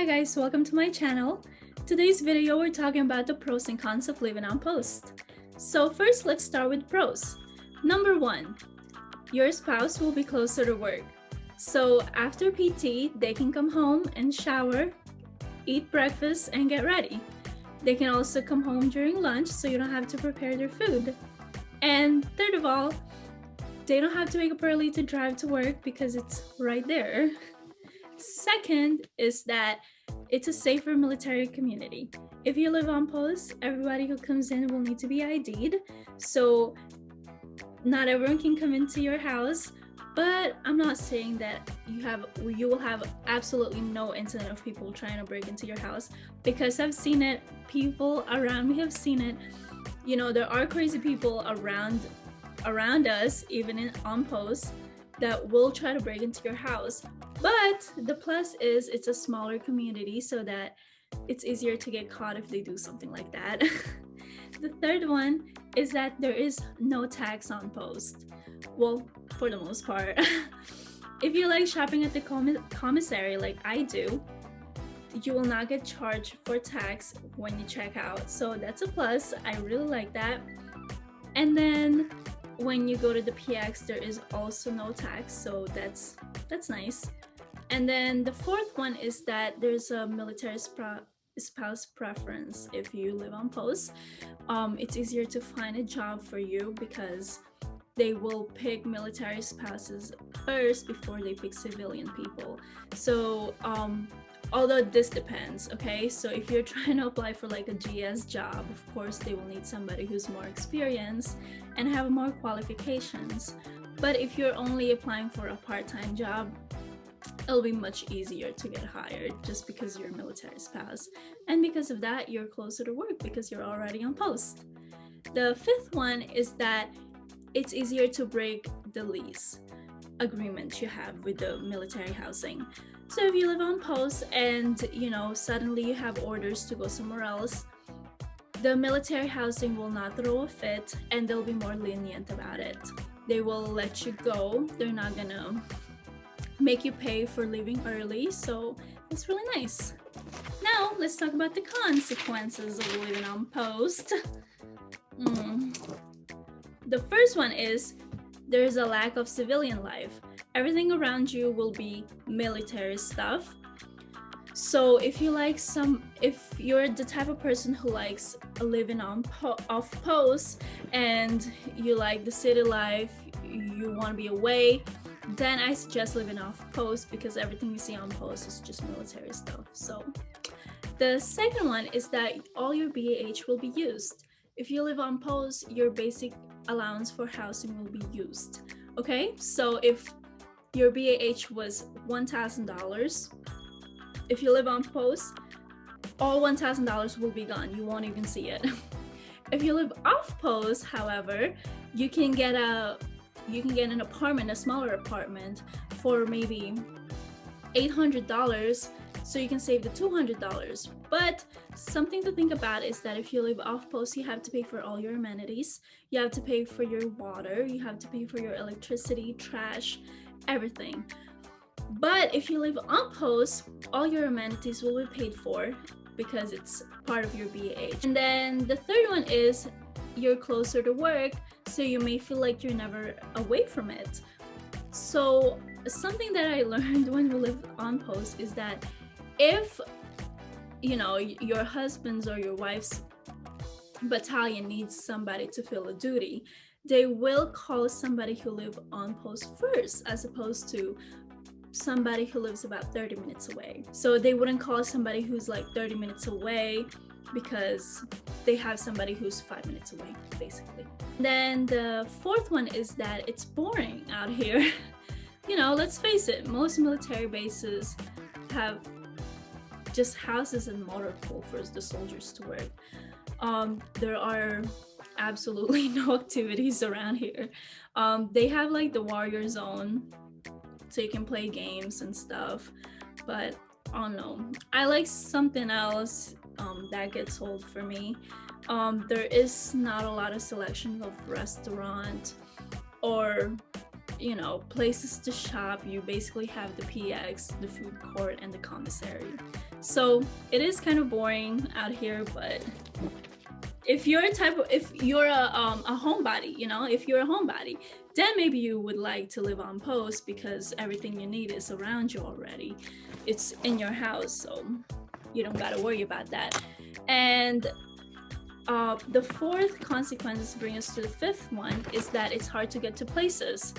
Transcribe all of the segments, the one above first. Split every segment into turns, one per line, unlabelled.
Hi guys, welcome to my channel. Today's video we're talking about the pros and cons of living on post. So first let's start with pros. Number 1, your spouse will be closer to work. So after PT, they can come home and shower, eat breakfast, and get ready. They can also come home during lunch so you don't have to prepare their food. And third of all, they don't have to wake up early to drive to work because it's right there. Second is that it's a safer military community. If you live on post, everybody who comes in will need to be ID'd. So not everyone can come into your house, but I'm not saying that you will have absolutely no incident of people trying to break into your house, because I've seen it. People around me have seen it. You know, there are crazy people around us, even on post, that will try to break into your house. But the plus is it's a smaller community, so that it's easier to get caught if they do something like that. The third one is that there is no tax on post. Well, for the most part. If you like shopping at the commissary like I do, you will not get charged for tax when you check out. So that's a plus. I really like that. And then when you go to the PX, there is also no tax, so that's nice. And then the fourth one is that there's a military spouse preference. If you live on post, it's easier to find a job for you because they will pick military spouses first before they pick civilian people. So although this depends, okay? So if you're trying to apply for like a GS job, of course they will need somebody who's more experienced and have more qualifications. But if you're only applying for a part-time job, it'll be much easier to get hired just because you're a military spouse. And because of that, you're closer to work because you're already on post. The fifth one is that it's easier to break the lease agreement you have with the military housing. So if you live on post and suddenly you have orders to go somewhere else, the military housing will not throw a fit and they'll be more lenient about it. They will let you go. They're not gonna make you pay for leaving early, so it's really nice. Now let's talk about the consequences of living on post. The first one is there's a lack of civilian life. Everything around you will be military stuff. So if you're the type of person who likes living off post and you like the city life, you want to be away, then I suggest living off post because everything you see on post is just military stuff. So the second one is that all your BAH will be used. If you live on post, your basic allowance for housing will be used. Okay, so if your BAH was $1,000, if you live on post, all $1,000 will be gone. You won't even see it. If you live off post, however, you can get an apartment, a smaller apartment, for maybe $800, so you can save the $200. But something to think about is that if you live off post, you have to pay for all your amenities. You have to pay for your water, you have to pay for your electricity, trash, everything. But if you live on post, all your amenities will be paid for because it's part of your BAH. And then the third one is you're closer to work, so you may feel like you're never away from it. So something that I learned when we lived on post is that if your husband's or your wife's battalion needs somebody to fill a duty, they will call somebody who live on post first, as opposed to somebody who lives about 30 minutes away. So they wouldn't call somebody who's like 30 minutes away because they have somebody who's 5 minutes away, basically. Then the fourth one is that it's boring out here. Let's face it, most military bases have just houses and motor pool for the soldiers to work. There are absolutely no activities around here. They have like the warrior zone, so you can play games and stuff, but I don't know. I like something else that gets old for me. There is not a lot of selection of restaurant or you know, places to shop. You basically have the PX, the food court, and the commissary. So it is kind of boring out here, but if you're a homebody, you know, if you're a homebody, then maybe you would like to live on post because everything you need is around you already. It's in your house, so you don't got to worry about that. And the fourth consequence bring us to the fifth one is that it's hard to get to places.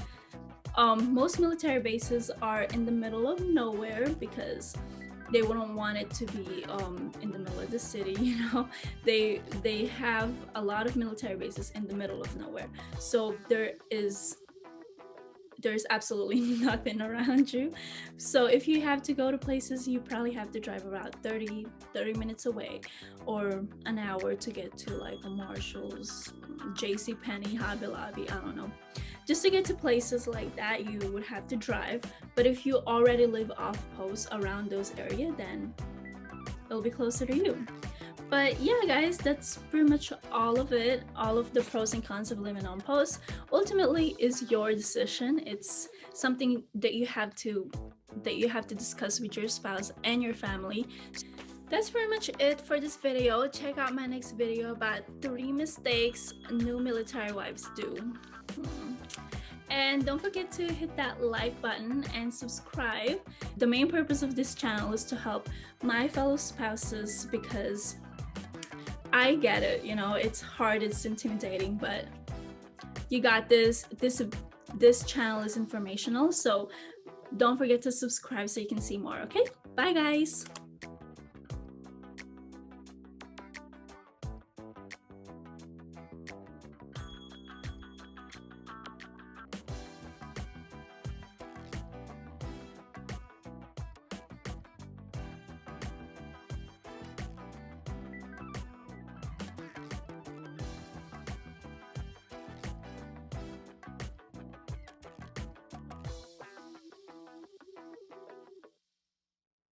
Most military bases are in the middle of nowhere because they wouldn't want it to be in the middle of the city, you know. They have a lot of military bases in the middle of nowhere, so there's absolutely nothing around you. So if you have to go to places, you probably have to drive about 30 minutes away or an hour to get to like a Marshall's, JCPenney, Hobby Lobby, I don't know. Just to get to places like that, you would have to drive. But if you already live off post around those areas, then it'll be closer to you. But yeah, guys, that's pretty much all of it. All of the pros and cons of living on post ultimately is your decision. It's something that you have to discuss with your spouse and your family. That's pretty much it for this video. Check out my next video about 3 mistakes new military wives do. And don't forget to hit that like button and subscribe. The main purpose of this channel is to help my fellow spouses because I get it, you know, it's hard, it's intimidating, but you got this. This channel is informational, so don't forget to subscribe so you can see more, okay? Bye, guys.